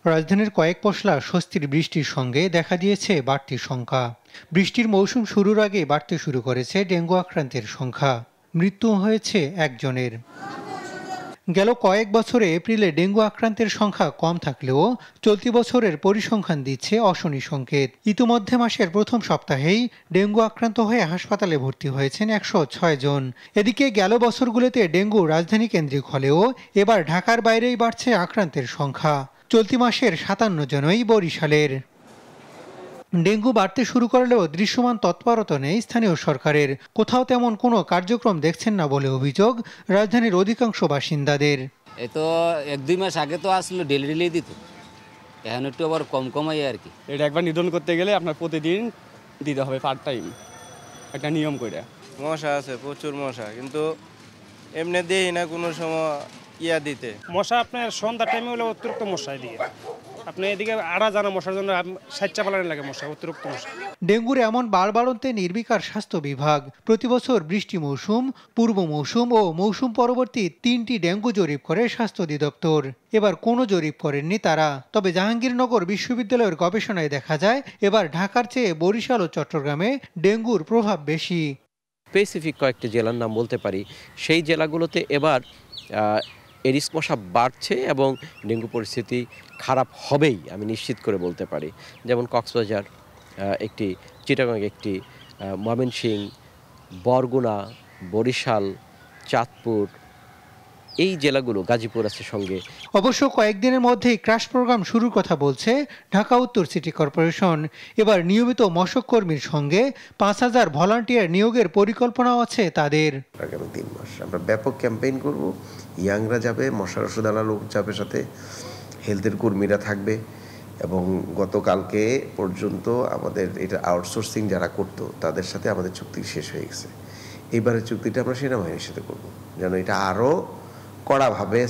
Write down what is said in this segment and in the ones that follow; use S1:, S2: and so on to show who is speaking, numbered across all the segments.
S1: রাজধানীর কয়েক পশলা স্বস্তির বৃষ্টির সঙ্গে দেখা দিয়েছে বাড়তি সংখ্যা। বৃষ্টির মৌসুম শুরুর আগে বাড়তে শুরু করেছে ডেঙ্গু আক্রান্তের সংখ্যা। মৃত্যু হয়েছে একজনের। গেল কয়েক বছরে এপ্রিলে ডেঙ্গু আক্রান্তের সংখ্যা কম থাকলেও চলতি বছরের পরিসংখ্যান দিচ্ছে অশনি সংকেত। ইতিমধ্যে মাসের প্রথম সপ্তাহেই ডেঙ্গু আক্রান্ত হয়ে হাসপাতালে ভর্তি হয়েছেন 106 জন। এদিকে গেল বছরগুলোতে ডেঙ্গু রাজধানী কেন্দ্রিক হলেও এবার ঢাকার বাইরেই বাড়ছে আক্রান্তের সংখ্যা। চলতি মাসের 57 জনই বরিশালের। ডেঙ্গু বাড়তে শুরু করলেও দৃশ্যমান তৎপরতা নেই স্থানীয় সরকারের। কোথাও তেমন কোনো কার্যক্রম দেখছেন না বলে অভিযোগ রাজধানীর অধিকাংশ বাসিন্দাদের।
S2: এ তো 1-2 মাস আগে তো আসলো ডেলি দিত, এখন একটু আবার কম আর কি।
S3: এটা একবার নিধন করতে গেলে আপনার প্রতিদিন দিতে হবে পার্ট টাইম, একটা নিয়ম করে।
S4: মশা আছে, প্রচুর মশা, কিন্তু এমনি দিই না কোনো সময় দিতে।
S5: মশা আপনার সন্ধ্যা টাইমে হলে অতিরিক্ত মশাই দিয়ে আপনি এদিকে আড়া জানা মশার জন্য সাচ্চা পালানো লাগে মশা, অতিরিক্ত মশা।
S1: ডেঙ্গুর এমন বাড়বাড়ন্তে নির্বিকার স্বাস্থ্য বিভাগ। প্রতিবছর বৃষ্টি মৌসুম, পূর্ব মৌসুম ও মৌসুম পরবর্তী 3টি ডেঙ্গু জরিপ করে স্বাস্থ্য অধিদপ্তর। এবার কোনো জরিপ করেননি তারা। তবে জাহাঙ্গীরনগর বিশ্ববিদ্যালয়ের গবেষণায় দেখা যায় এবার ঢাকার চেয়ে বরিশাল ও চট্টগ্রামে ডেঙ্গুর প্রভাব বেশি।
S6: স্পেসিফিক কয়েকটি জেলার নাম বলতে পারি, সেই জেলাগুলোতে এবার এডিস মশা বাড়ছে এবং ডেঙ্গু পরিস্থিতি খারাপ হবেই আমি নিশ্চিত করে বলতে পারি। যেমন কক্সবাজার একটি, চিটাগাং একটি, ময়মনসিংহ, বরগুনা, বরিশাল, চাঁদপুর, এই জেলাগুলো, গাজীপুর আছে সঙ্গে।
S1: অবশ্য কয়েকদিনের মধ্যেই ক্রাশ প্রোগ্রাম শুরুর কথা বলছে ঢাকা উত্তর সিটি কর্পোরেশন। এবার নিয়মিত মশক কর্মীর সঙ্গে 5000 ভলান্টিয়ার নিয়োগের পরিকল্পনাও আছে তাদের।
S7: আগামী 3 মাস আমরা ব্যাপক ক্যাম্পেইন করব। ইয়াংরা যাবে, মশার ওষুধ আনা লোক যাবে, সাথে হেলথের কর্মীরা থাকবে। এবং গতকালকে পর্যন্ত আমাদের এটা আউটসোর্সিং যারা করতো তাদের সাথে আমাদের চুক্তি শেষ হয়ে গেছে। এবারের চুক্তিটা আমরা সেনাবাহিনীর সাথে করব, যেন এটা আরও কড়াভাবে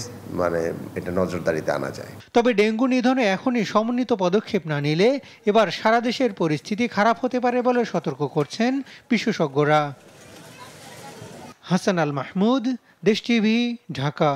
S7: এটা নজরদারিতে আনা যায়।
S1: তবে ডেঙ্গু নিধনে এখনই সমন্বিত পদক্ষেপ না নিলে এবার সারা দেশের পরিস্থিতি খারাপ হতে পারে বলে সতর্ক করছেন বিশেষজ্ঞরা। হাসান আল মাহমুদ, দেশ টিভি, ঢাকা।